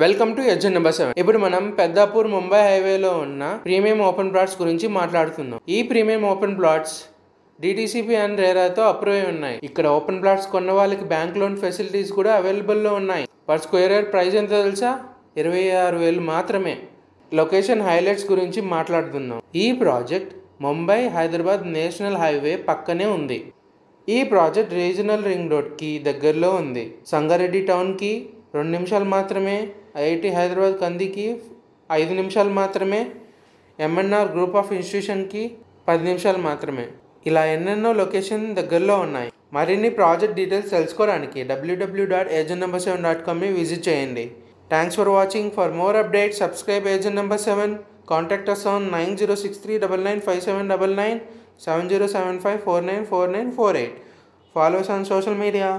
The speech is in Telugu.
Welcome to edge number 7. ఇప్పుడు మనం పెద్దాపూర్ ముంబై హైవేలో ఉన్న ప్రీమియం ఓపెన్ ప్లాట్స్ గురించి మాట్లాడుతున్నాం. ఈ premium open plots DTCP and రేరాతో అప్రూవ్ అయి ఉన్నాయి. ఇక్కడ ఓపెన్ ప్లాట్స్ కొన్న వాళ్ళకి బ్యాంక్ లోన్ ఫెసిలిటీస్ కూడా అవైలబుల్లో ఉన్నాయి. పర్ స్క్వేర్ యార్డ్ ప్రైస్ ఎంత తెలుసా? 26,000 మాత్రమే. లొకేషన్ హైలైట్స్ గురించి మాట్లాడుతున్నాం. ఈ project Mumbai Hyderabad national highway పక్కనే ఉంది. ఈ ప్రాజెక్ట్ రీజనల్ రింగ్ రోడ్కి దగ్గరలో ఉంది. సంగారెడ్డి టౌన్కి 2 నిమిషాలు మాత్రమే, IIT హైదరాబాద్ కందికి 5 నిమిషాలు మాత్రమే, MNR గ్రూప్ ఆఫ్ ఇన్స్టిట్యూషన్కి 10 నిమిషాలు మాత్రమే. ఇలా ఎన్నెన్నో లొకేషన్ దగ్గరలో ఉన్నాయి. మరిన్ని ప్రాజెక్ట్ డీటెయిల్స్ తెలుసుకోవడానికి www.agentnumber7.comని విజిట్ చేయండి. Thanks for watching. For more updates subscribe Agent Number 7. Contact us on 9063995799 7075494948. Follow us on social media.